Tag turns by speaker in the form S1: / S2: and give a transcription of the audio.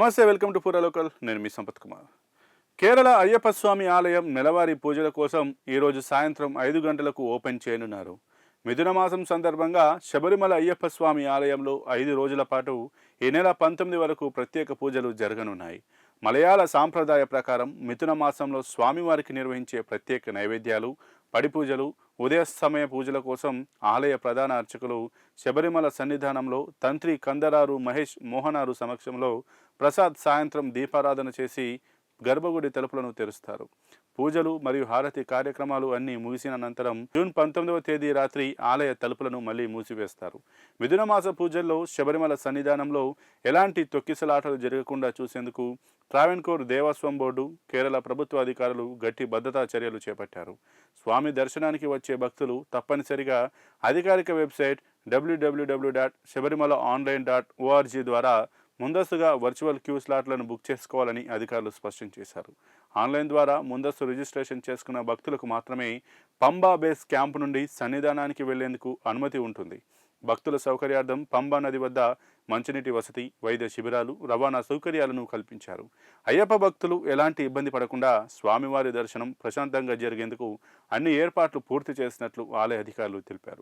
S1: నమస్తే, welcome to పూరా local. నేను మీ సంపత్ కుమార్. కేరళ అయ్యప్ప స్వామి ఆలయం నెలవారీ పూజల కోసం ఈరోజు సాయంత్రం 5 గంటలకు ఓపెన్ చేయనున్నారు. మిథున మాసం సందర్భంగా శబరిమల అయ్యప్ప స్వామి ఆలయంలో 5 రోజుల పాటు ఈ నెల 19 వరకు ప్రత్యేక పూజలు జరగనున్నాయి. మలయాళ సాంప్రదాయ ప్రకారం మిథున మాసంలో స్వామివారికి నిర్వహించే ప్రత్యేక నైవేద్యాలు, పడి పూజలు, ఉదయ సమయ పూజల కోసం ఆలయ ప్రధాన అర్చకులు శబరిమల సన్నిధానంలో తంత్రి కందరారు మహేష్ మోహనారు సమక్షంలో ప్రసాద్ సాయంత్రం దీపారాధన చేసి గర్భగుడి తలుపులను తెరుస్తారు. పూజలు మరియు హారతి కార్యక్రమాలు అన్నీ ముగిసిన అనంతరం జూన్ 19వ తేదీ రాత్రి ఆలయ తలుపులను మళ్లీ మూసివేస్తారు. మిథున మాస పూజల్లో శబరిమల సన్నిధానంలో ఎలాంటి తొక్కిసలాటలు జరగకుండా చూసేందుకు ట్రావెన్కోర్ దేవస్వం బోర్డు, కేరళ ప్రభుత్వ అధికారులు గట్టి భద్రతా చర్యలు చేపట్టారు. స్వామి దర్శనానికి వచ్చే భక్తులు తప్పనిసరిగా అధికారిక వెబ్సైట్ www.sabarimalonline.org ద్వారా ముందస్తుగా వర్చువల్ క్యూ స్లాట్లను బుక్ చేసుకోవాలని అధికారులు స్పష్టం చేశారు. ఆన్లైన్ ద్వారా ముందస్తు రిజిస్ట్రేషన్ చేసుకున్న భక్తులకు మాత్రమే పంబా బేస్ క్యాంపు నుండి సన్నిధానానికి వెళ్లేందుకు అనుమతి ఉంటుంది. భక్తుల సౌకర్యార్థం పంబా నది వద్ద మంచినీటి వసతి, వైద్య శిబిరాలు, రవాణా సౌకర్యాలను కల్పించారు. అయ్యప్ప భక్తులు ఎలాంటి ఇబ్బంది పడకుండా స్వామివారి దర్శనం ప్రశాంతంగా జరిగేందుకు అన్ని ఏర్పాట్లు పూర్తి చేసినట్లు ఆలయ అధికారులు తెలిపారు.